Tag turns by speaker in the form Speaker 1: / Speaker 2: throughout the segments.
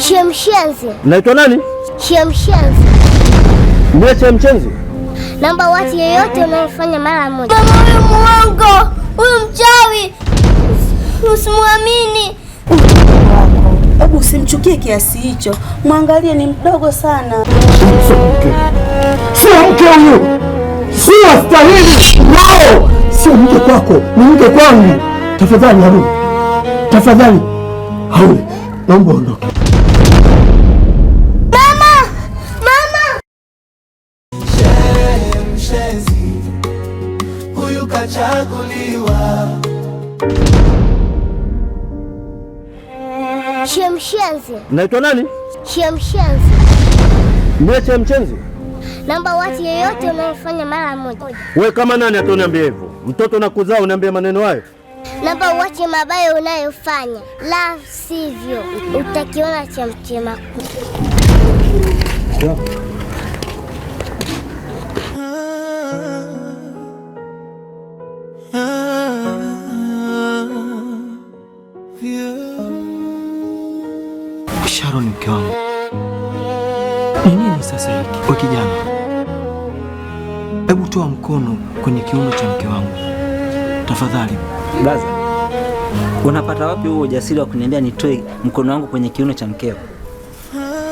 Speaker 1: Shemshenzi.
Speaker 2: Naitwa nani?
Speaker 1: Shemshenzi.
Speaker 2: Mie Shemshenzi?
Speaker 1: Namba watu yeyote unayofanya mara moja. Mama, huyu muongo, huyu mchawi, usimwamini.
Speaker 3: Hebu usimchukie kiasi hicho, mwangalie ni mdogo sana.
Speaker 2: Sio mke huyu, sio stahili. No, sio mke kwako, ni mke kwangu. Tafadhali Haruni, tafadhali Haruni, naomba ondoke.
Speaker 1: Mama!
Speaker 4: Shemshenzi, huyu kachaguliwa.
Speaker 1: Shemshenzi.
Speaker 2: Naitwa nani?
Speaker 1: Shemshenzi.
Speaker 2: Mie Shemshenzi?
Speaker 1: Namba watu yeyote unayofanya mara moja.
Speaker 2: We kama nani atoniambia hivyo? Mtoto nakuzaa uniambie maneno hayo?
Speaker 1: Namba uache mabaya unayofanya, la sivyo utakiona cha mtema.
Speaker 5: Sharon, mke wangu, ni nini sasa hiki? Wewe kijana, hebu toa mkono kwenye kiuno cha mke wangu tafadhali.
Speaker 6: Baza, unapata wapi huo ujasiri wa kuniambia nitoe mkono wangu kwenye kiuno cha mkeo?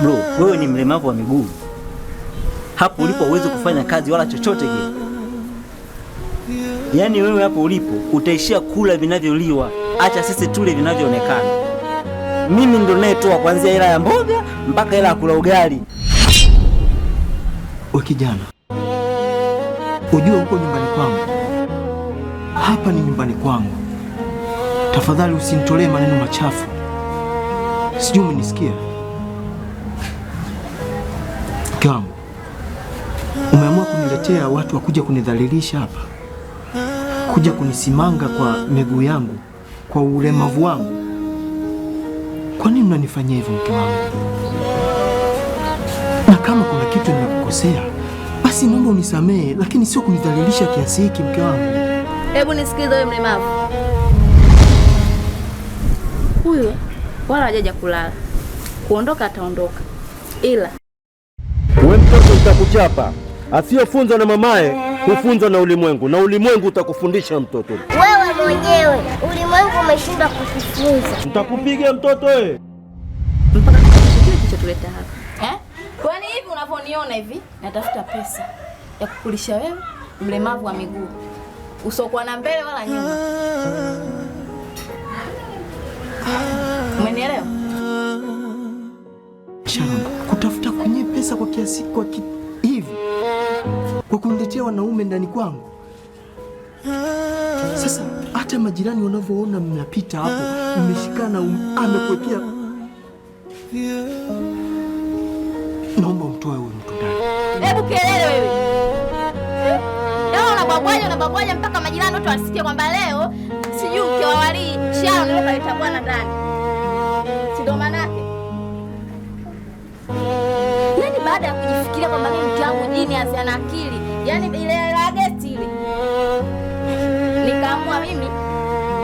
Speaker 6: Bro, wewe ni mlemavu wa miguu. Hapo ulipo huwezi kufanya kazi wala chochote kile. Yaani wewe hapo ulipo utaishia kula vinavyoliwa, acha sisi tule vinavyoonekana. Mimi ndo nayetoa kuanzia hela ya mboga mpaka hela ya kula ugali.
Speaker 5: Wewe kijana, ujue huko nyumbani kwangu, hapa ni nyumbani kwangu. Tafadhali usinitolee maneno machafu. Sijui umenisikia? Mke wangu, umeamua kuniletea watu wa kuja kunidhalilisha hapa, kuja kunisimanga kwa miguu yangu, kwa ulemavu wangu. Kwa nini unanifanyia hivyo mke wangu? Na kama kuna kitu nimekukosea, basi naomba unisamehe, lakini sio kunidhalilisha kiasi hiki mke wangu.
Speaker 3: Hebu nisikilize wewe mlemavu. Huyu wala hajaja kulala. Kuondoka ataondoka. Ila
Speaker 2: we mtoto utakuchapa. Asiyefunzwa na mamaye hufunzwa na ulimwengu, na ulimwengu utakufundisha mtoto.
Speaker 1: Wewe mwenyewe ulimwengu umeshindwa kukufunza.
Speaker 2: Nitakupiga mtoto wewe.
Speaker 3: mpaka kile kilichotuleta hapa. Kwani hivi unavyoniona hivi, natafuta pesa ya kukulisha wewe mlemavu wa miguu, usokuwa na mbele wala nyuma. Umenielewa?
Speaker 5: Sharon, kutafuta kwenye pesa kwa kiasi hivi, kwa kuniletea wanaume ndani kwangu. Sasa hata majirani wanavyoona mnapita hapo mmeshikana, amekuwekea. Naomba umtoe huyu mtu ndani.
Speaker 3: Hebu kelele wewe. Leo unabwabwaja mpaka majirani wote wasikie kwamba leo sijui ukiwa wali shao ndio kaleta bwana ndani. Si ndo manake? Yaani baada ya kujifikiria kwamba mimi mke wangu jini asiana akili, yaani ile la gesti ile. Nikaamua mimi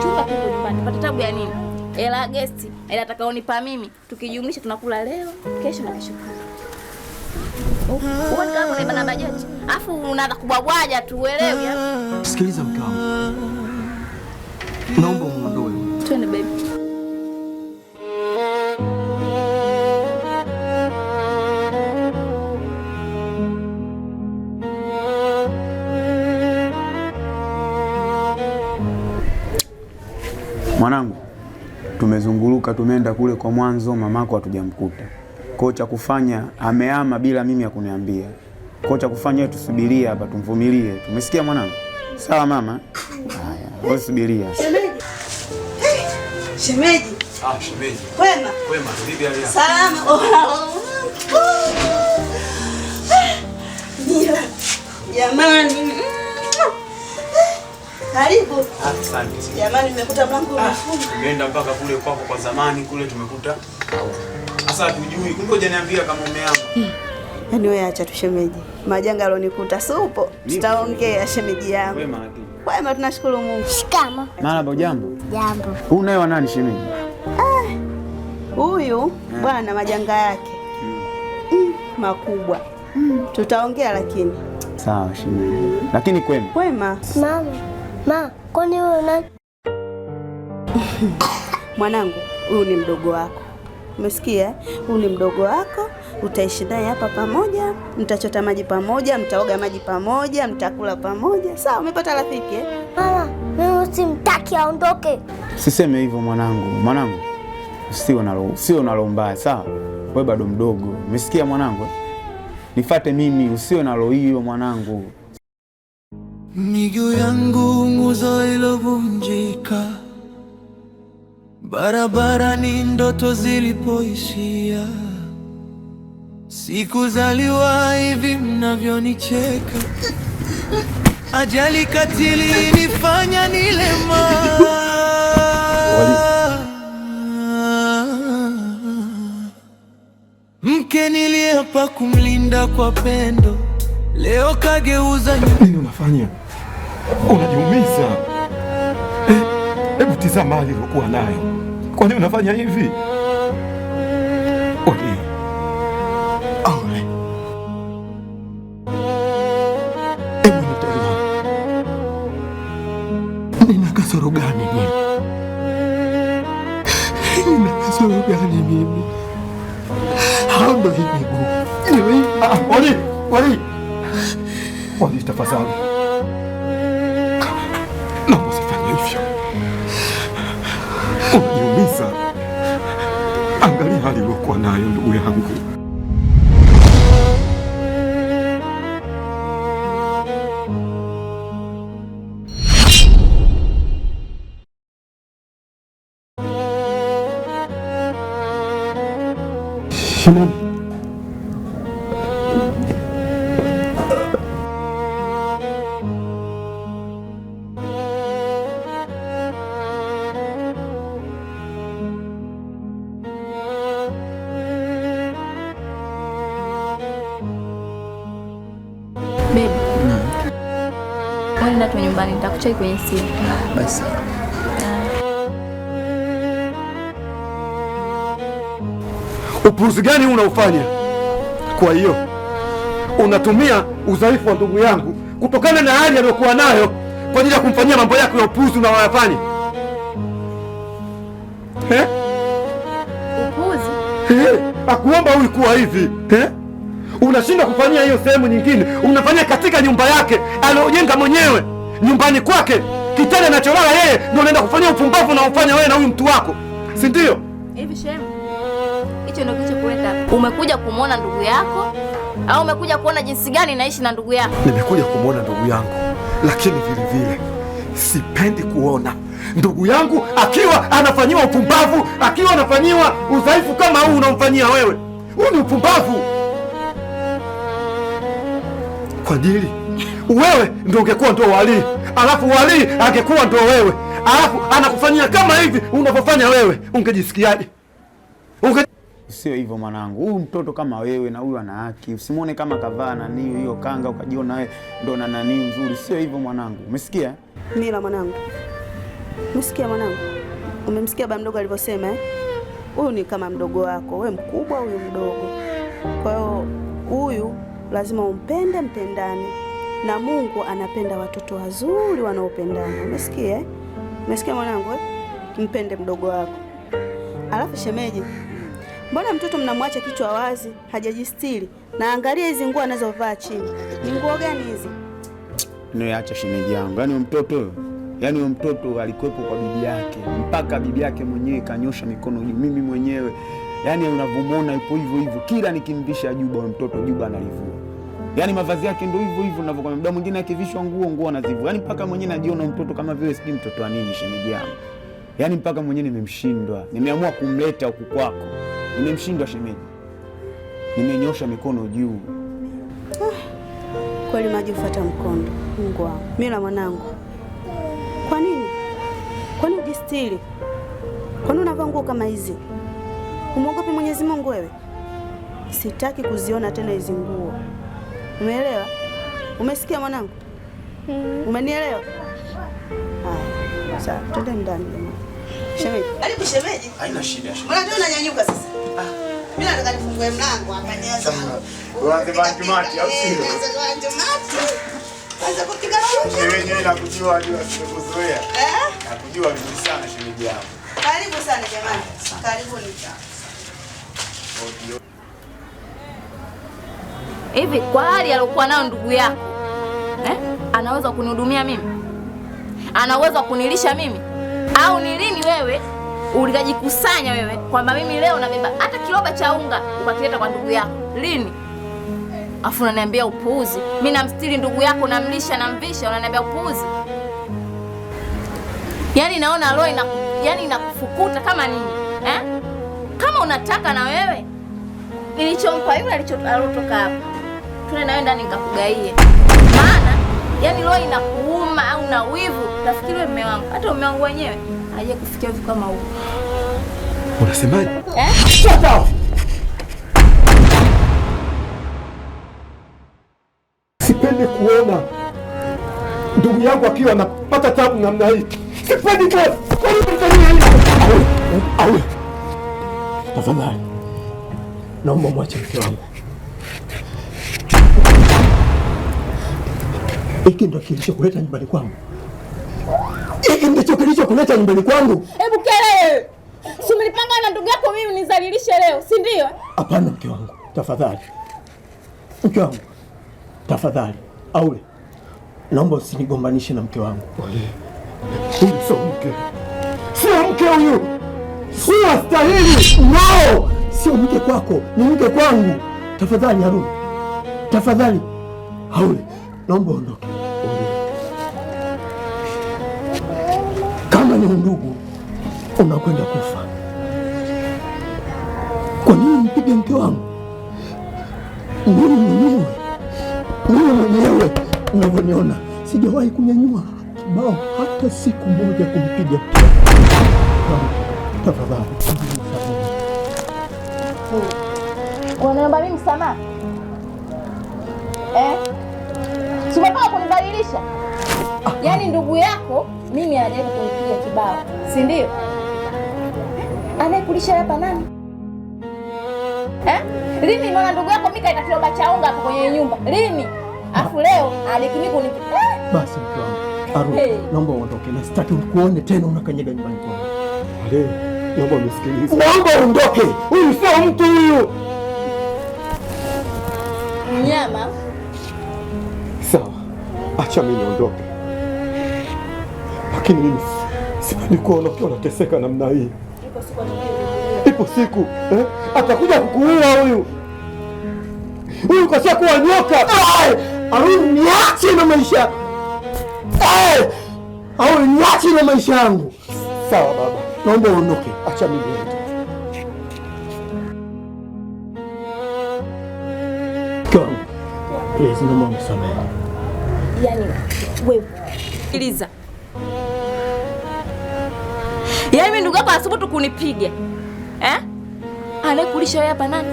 Speaker 3: chumba kipo nyumbani, pata tabu ya nini? Ela gesti, ila atakaonipa mimi, tukijumlisha tunakula leo, kesho na kesho kutwa. Uone kama unaiba na bajeti. Alafu unaanza kubwabwaja tu, uelewi ya?
Speaker 5: Sikiliza mke wangu. Naomba umuondoe.
Speaker 3: Twende baby.
Speaker 7: Mwanangu, tumezunguluka, tumeenda kule kwa mwanzo, mamako hatujamkuta. Kocha kufanya amehama bila mimi ya kuniambia. Kocha kufanya tusubirie hapa, tumvumilie. Tumesikia mwanangu? Sawa mama? Haya, wewe subiria.
Speaker 3: Shemeji. Shemeji.
Speaker 7: Shemeji.
Speaker 3: Kwema?
Speaker 7: Kwema, vipi hali yako?
Speaker 3: Salama. Jamani. Karibu.
Speaker 7: Asante.
Speaker 3: Jamani, nimekuta mlango umefungwa.
Speaker 7: Tumeenda mpaka kule kwako kwa zamani kule tumekuta. Sasa tujui, kumbe hujaniambia kama umehama.
Speaker 3: Yaani wewe acha tu shemeji. Majanga alionikuta supo. Tutaongea shemeji yangu.
Speaker 7: Wema lakini.
Speaker 3: Wema, tunashukuru Mungu.
Speaker 1: Shikamo.
Speaker 7: Marahaba, jambo.
Speaker 1: Jambo.
Speaker 7: Huu naye wa nani shemeji?
Speaker 8: Huyu bwana majanga yake makubwa. Tutaongea lakini.
Speaker 7: Sawa shemeji. Lakini kwema.
Speaker 8: Kwema.
Speaker 1: Mama, kwani wewe nani?
Speaker 8: Mwanangu, huyu ni mdogo wako. Umesikia? Huyu ni mdogo wako, utaishi naye hapa pamoja, mtachota maji pamoja, mtaoga maji pamoja, mtakula pamoja. Sawa, umepata rafiki eh?
Speaker 1: Mama, mimi simtaki aondoke.
Speaker 7: Siseme hivyo mwanangu. Mwanangu, usio nalo mbaya, sawa? Wewe bado mdogo. Umesikia mwanangu? Nifuate mimi, usio nalo hiyo mwanangu.
Speaker 4: Miguu yangu nguzo ilovunjika, barabara ni ndoto zilipoishia, sikuzaliwa hivi mnavyonicheka, ajali katili nifanya nilema. Mke niliapa kumlinda kwa pendo, leo kageuza.
Speaker 2: Nini unafanya? Unajiumiza. Hebu tizama hali uliokuwa nayo. Kwa nini unafanya hivi? Ole. Hebu nitazame. Nina kasoro gani mimi? Nina kasoro gani mimi? Haomba hii miguu. Wali, tafadhali. Naomba usifanye hivyo. Unajiumiza. Angalia hali uliokuwa nayo ndugu yangu. Shimon.
Speaker 3: Nenda tu nyumbani, nitakucheki kwenye simu.
Speaker 6: Basi.
Speaker 2: Upuuzi gani unaofanya? Kwa hiyo unatumia udhaifu wa ndugu yangu kutokana na hali aliyokuwa nayo kwa ajili ya kumfanyia mambo yako ya upuuzi unayoyafanya.
Speaker 3: Upuuzi?
Speaker 2: Akuomba huyu kuwa hivi. Unashinda kufanyia hiyo sehemu nyingine, unafanya katika nyumba yake aliyojenga mwenyewe, nyumbani kwake, kitanda anacholala yeye, ndio unaenda kufanyia upumbavu na ufanya wewe na huyu mtu wako, si ndio?
Speaker 3: Hivi shemu, hicho ndio kilichokuleta? Umekuja kumwona ndugu yako au umekuja kuona jinsi gani naishi na ndugu yako?
Speaker 2: Nimekuja kumwona ndugu yangu, lakini vile vile sipendi kuona ndugu yangu akiwa anafanyiwa upumbavu, akiwa anafanyiwa udhaifu kama huu unaomfanyia wewe. Huu ni upumbavu. Kwa ajili wewe ndio ungekuwa ndio walii, alafu walii angekuwa ndio wewe, alafu anakufanyia kama hivi unavyofanya wewe, ungejisikiaje?
Speaker 7: Sio hivyo mwanangu. Huyu mtoto kama wewe na huyu ana haki. Usimwone kama kavaa nani hiyo kanga ukajiona wewe ndo na nani nzuri. Sio hivyo mwanangu. Umesikia?
Speaker 8: Mila mwanangu. Umesikia mwanangu? Umemsikia baba mdogo alivyosema eh? Huyu ni kama mdogo wako, wewe mkubwa huyu mdogo. Kwa hiyo huyu lazima umpende, mpendane. Na Mungu anapenda watoto wazuri wanaopendana. Umesikia eh? Umesikia mwanangu eh? Mpende mdogo wako. Alafu shemeji, mbona mtoto mnamwacha kichwa wazi, hajajistiri? Na angalia hizi nguo anazovaa chini. Ni nguo gani hizi?
Speaker 7: Niacha shemeji yangu. Yaani huyo mtoto alikuwepo kwa bibi yake, mpaka bibi yake mwenyewe kanyosha mikono juu. Mimi mwenyewe yaani unavyomuona yupo hivyo hivyo, kila nikimvisha juba mtoto juba analivua. Yaani mavazi yake ndio hivyo hivyo ninavyokuwa. Muda mwingine akivishwa nguo anazivua. Yaani mpaka mwenyewe najiona mtoto kama vile sijui mtoto wa nini shemeji yangu. Yaani mpaka mwenyewe nimemshindwa. Nimeamua kumleta huku kwako. Nimemshindwa shemeji. Nimenyosha mikono juu.
Speaker 8: Kweli maji ufuata mkondo. Mungu wangu. Mimi na mwanangu. Kwa nini? Kwa nini ujistiri? Kwa nini unavaa nguo kama hizi? Umuogopi Mwenyezi Mungu wewe? Sitaki kuziona tena hizi nguo. Umeelewa? Umesikia mwanangu? Umenielewa? Haya. Sawa, twende ndani jamani. Shemeji. Karibu shemeji.
Speaker 7: Haina shida.
Speaker 8: Mbona ndio unanyanyuka sasa? Mimi nataka nifungue mlango hapa nyaza.
Speaker 7: Tuanze banjumati au sio?
Speaker 8: Kwanza kupiga shule.
Speaker 7: Shemeji nakujua sikuzoea. Nakujua vizuri sana shemeji yangu.
Speaker 8: Karibu sana jamani. Karibuni.
Speaker 3: Hivi kwa hali aliyokuwa nayo ndugu yako, anaweza kunihudumia mimi? Ana uwezo wa kunilisha mimi? Au ni lini wewe ulikajikusanya wewe kwamba mimi leo nabeba hata kiroba cha unga ukakileta kwa ndugu yako? Lini? Afu unaniambia upuuzi. Mimi namstiri ndugu yako, namlisha, namvisha, unaniambia upuuzi. Yaani naona roho inakufukuta kama nini? Kama unataka na wewe nilichompa yule alichotoka hapa, tule nawe ndani nikakugaie. Maana yani roho inakuuma au na wivu, nafikiri wewe mume wangu, hata mume wangu wenyewe haje kufikia vitu kama huko.
Speaker 2: Unasemaje? Shut up. Sipendi kuona ndugu yangu akiwa anapata tabu namna hii. Sipendi kwa nini mtania hivi? Au. Tafadhali. Naomba mwache mke wangu. Hiki ndio kilichokuleta nyumbani kwangu. Hiki ndicho kilichokuleta nyumbani kwangu.
Speaker 3: Hebu kelele. Si mlipanga na ndugu yako mimi nizalilishe leo, si ndio?
Speaker 2: Hapana mke wangu, tafadhali. Mke wangu. Tafadhali. Aule. Naomba usinigombanishe na mke wangu. Huyu sio mke. Sio mke huyu. Sio stahili. No! Sio mke kwako, ni mke kwangu. Tafadhali Haruni. Tafadhali. Aule. Naomba ondoke. Kama ni ndugu unakwenda kufa, kwa nini mpige mke wangu? Mimi mwenyewe unavyoniona sijawahi kunyanyua kibao hata siku moja kumpiga mke wangu. Tafadhali.
Speaker 3: Unaomba mimi msamaha? Sumepaka kunidhalilisha. Yaani ndugu yako mimi anajaribu kunipiga kibao, si ndio? Anayekulisha hapa nani? Lini mwana ndugu yako mimi kaita kiroba cha unga hapo kwenye nyumba? Lini? Afu leo alikimi kunipiga.
Speaker 2: Basi mke wangu. Arudi. Naomba uondoke. Na sitaki kuone tena unakanyaga nyumbani kwangu. Ale, naomba unisikilize. Naomba uondoke. Huyu sio mtu huyu.
Speaker 3: Mnyama.
Speaker 2: Sawa. Acha mimi niondoke. Lakini mimi sipendi kuona ukiwa unateseka namna hii. Ipo siku atakuja kukuua huyu. Huyu kashakuwa nyoka. Au niache na maisha. Au niache na maisha yangu. Sawa baba. Naomba uondoke. Acha mimi niende. Come. Please, naomba unisamehe.
Speaker 3: Yaani wewe sikiliza. Yaani mimi ndugu yako asubutu kunipiga. Anayekulisha wewe hapa nani?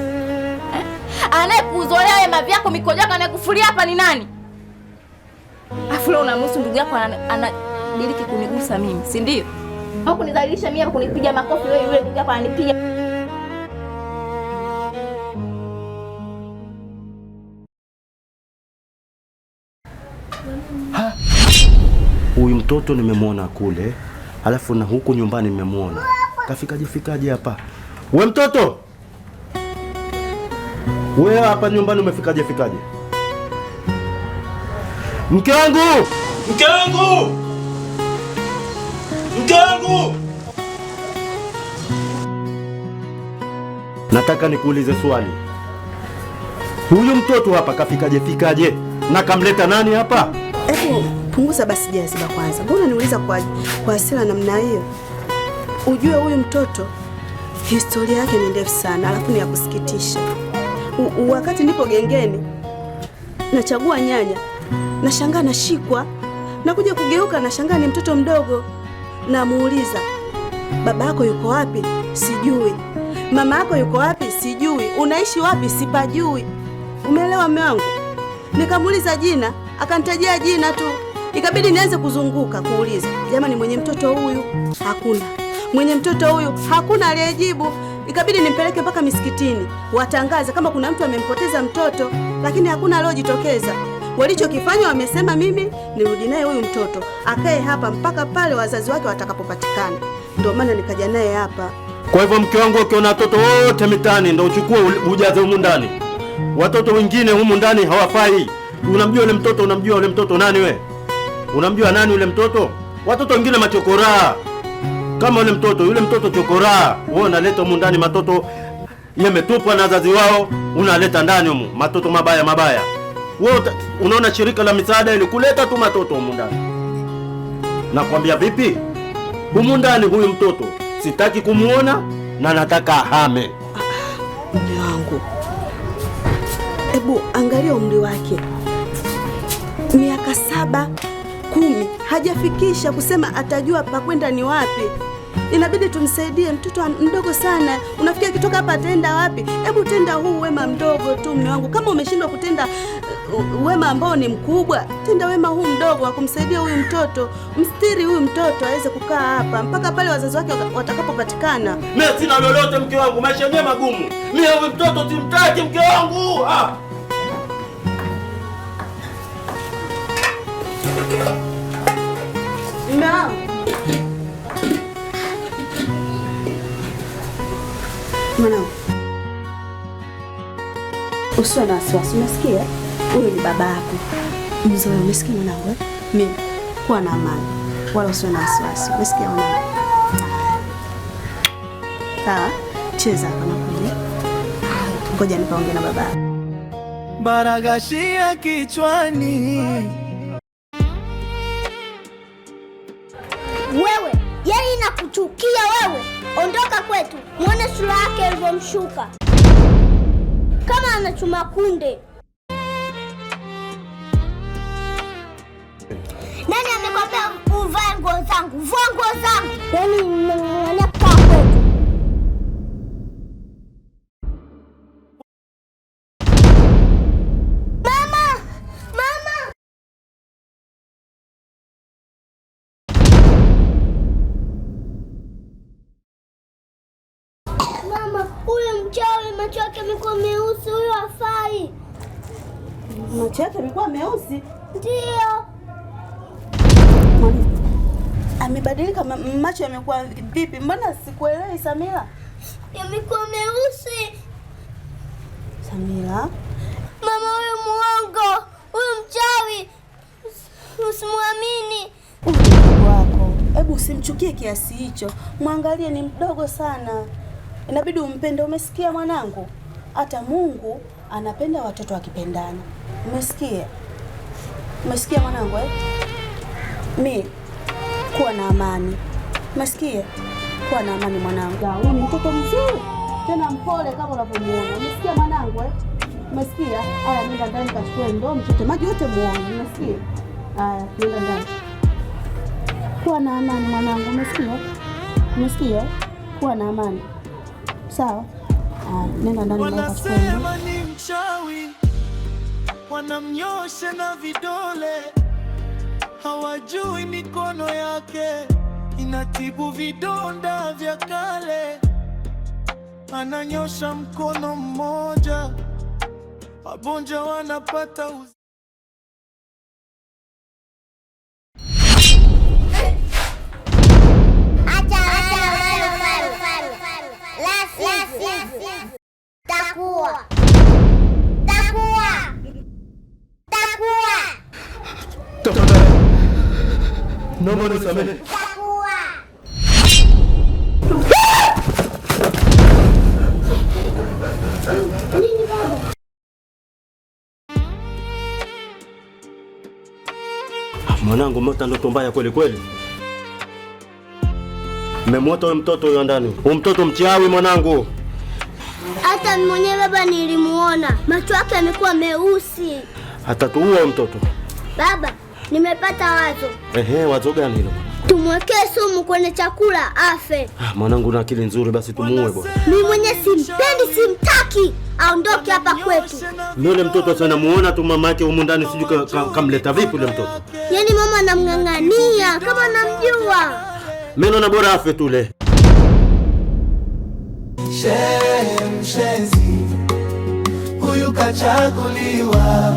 Speaker 3: Anayekuzolea wewe mavi yako mikojo yako anayekufulia hapa ni nani? Afu leo unamruhusu ndugu yako anadiriki kunigusa mimi, si ndio? Au kunidhalilisha mimi au kunipiga makofi wewe yule ndugu yako ananipiga.
Speaker 2: Huyu mtoto nimemwona kule, alafu na huku nyumbani nimemwona. Fikaje hapa? We mtoto! Wewe hapa nyumbani umefikaje? Mke wangu! Mke wangu! Mke wangu! Nataka nikuulize swali. Huyu mtoto hapa kafikaje? Na kamleta nani hapa?
Speaker 8: Hebu punguza basi jaziba kwanza. Mbona niuliza kwa hasira namna hiyo? Ujue huyu mtoto historia yake ni ndefu sana, alafu ni ya kusikitisha. Wakati nipo gengeni nachagua nyanya, nashangaa nashikwa, nakuja kugeuka nashangaa ni mtoto mdogo. Namuuliza, baba yako yuko wapi? Sijui. Mama yako yuko wapi? Sijui. Unaishi wapi? Sipajui. Umeelewa mume wangu? Nikamuuliza jina, akanitajia jina tu. Ikabidi nianze kuzunguka kuuliza, jamani mwenye mtoto huyu? Hakuna. Mwenye mtoto huyu hakuna aliyejibu. Ikabidi nimpeleke mpaka misikitini watangaze kama kuna mtu amempoteza mtoto, lakini hakuna aliyojitokeza. Walichokifanya wamesema mimi nirudi naye huyu mtoto akae hapa mpaka pale wazazi wake watakapopatikana. Ndio maana nikaja naye hapa.
Speaker 2: Kwa hivyo mke wangu, ukiona watoto wote mitani ndio uchukue ujaze humu ndani. Watoto wengine humu ndani hawafai. Unamjua yule mtoto? Unamjua yule mtoto nani we? Unamjua nani yule mtoto? Watoto wengine machokoraa. Kama yule mtoto chokoraa. Wewe unaleta humu ndani matoto yametupwa na wazazi wao, unaleta ndani humu matoto mabaya. Wewe unaona shirika la misaada ili kuleta tu matoto humu ndani. Nakwambia vipi? Humu ndani huyu mtoto sitaki kumuona na nataka ahame.
Speaker 8: Mume wangu, hebu angalia umri wake, miaka 7, 10, hajafikisha kusema atajua pa kwenda ni wapi. Inabidi tumsaidie, mtoto mdogo sana. Unafikia akitoka hapa ataenda wapi? Hebu tenda huu wema mdogo tu mume wangu. Kama umeshindwa kutenda wema ambao ni mkubwa, tenda wema huu mdogo wa kumsaidia huyu mtoto. Mstiri huyu mtoto aweze kukaa hapa mpaka pale wazazi wake watakapopatikana.
Speaker 2: Mimi sina lolote mke wangu, maisha yenyewe magumu. Mimi huyu mtoto simtaki mke wangu.
Speaker 8: Mume wangu. Mwanangu, usiwe na wasiwasi, umesikia? Huyu ni baba yako mzoe, umesikia mwanangu? Mimi kuwa na amani, wala usiwe na wasiwasi, umesikia mwanangu? Sawa, cheza hapa na kuja. Ngoja nikaongea na baba yako.
Speaker 4: Baragashia kichwani.
Speaker 1: Wewe, yeye nakuchukia wewe. Ondoka kwetu. Muone sura yake ilivyomshuka. Kama anachuma kunde. Nani amekwambia uvae nguo zangu? Vua nguo zangu. Yaani mnang'ang'ania kukaa kwetu. Huyu mchawi macho yake yamekuwa meusi, huyu hafai.
Speaker 8: Macho yake yamekuwa meusi?
Speaker 1: Ndio.
Speaker 8: Amebadilika macho yamekuwa vipi? Mbona sikuelewi Samira?
Speaker 1: Yamekuwa meusi.
Speaker 8: Samira?
Speaker 1: Mama, huyu muongo, huyu mchawi. Usimwamini.
Speaker 8: Mdogo wako. Hebu usimchukie kiasi hicho. Mwangalie ni mdogo sana. Inabidi umpende, umesikia mwanangu? Hata Mungu anapenda watoto wakipendana. Umesikia? Umesikia mwanangu eh? Mimi kuwa na amani. Umesikia? Kuwa na amani mwanangu. Huyu ni mtoto mzuri, tena mpole kama unavyomuona. Umesikia mwanangu eh? Umesikia? Haya, nenda ndani kachukue ndoo mchote maji yote muone. Umesikia? Haya, nenda ndani. Kuwa na amani mwanangu, umesikia? Umesikia? Kuwa na amani. Sawa? Nenda ndani kachukue ndoo.
Speaker 4: Wanasema ni mchawi, wanamnyosha na vidole, hawajui mikono yake inatibu vidonda vya kale. Ananyosha mkono mmoja, wagonjwa wanapata
Speaker 2: Naomba nisamehe. Mwanangu, umeota ndoto mbaya kweli kweli. Mmemwota huyo mtoto huyo ndani. Huyo mtoto mchawi mwanangu.
Speaker 1: Hata mwenyewe baba nilimuona. Macho yake yamekuwa meusi.
Speaker 2: Atatuua mtoto.
Speaker 1: Baba, nimepata wazo.
Speaker 2: Ehe, wazo gani hilo?
Speaker 1: Tumwekee sumu kwenye chakula afe.
Speaker 2: Mwanangu una akili nzuri, basi tumuue bwana.
Speaker 1: Mimi mwenyewe simpendi, simtaki. Aondoke hapa kwetu.
Speaker 2: Yule mtoto sana muona tu mama yake humu ndani, sijui kamleta vipi yule mtoto.
Speaker 1: Yaani mama anamng'ang'ania kama namjua.
Speaker 2: Mimi naona bora afe tule.
Speaker 4: mshenzi, huyu kachaguliwa.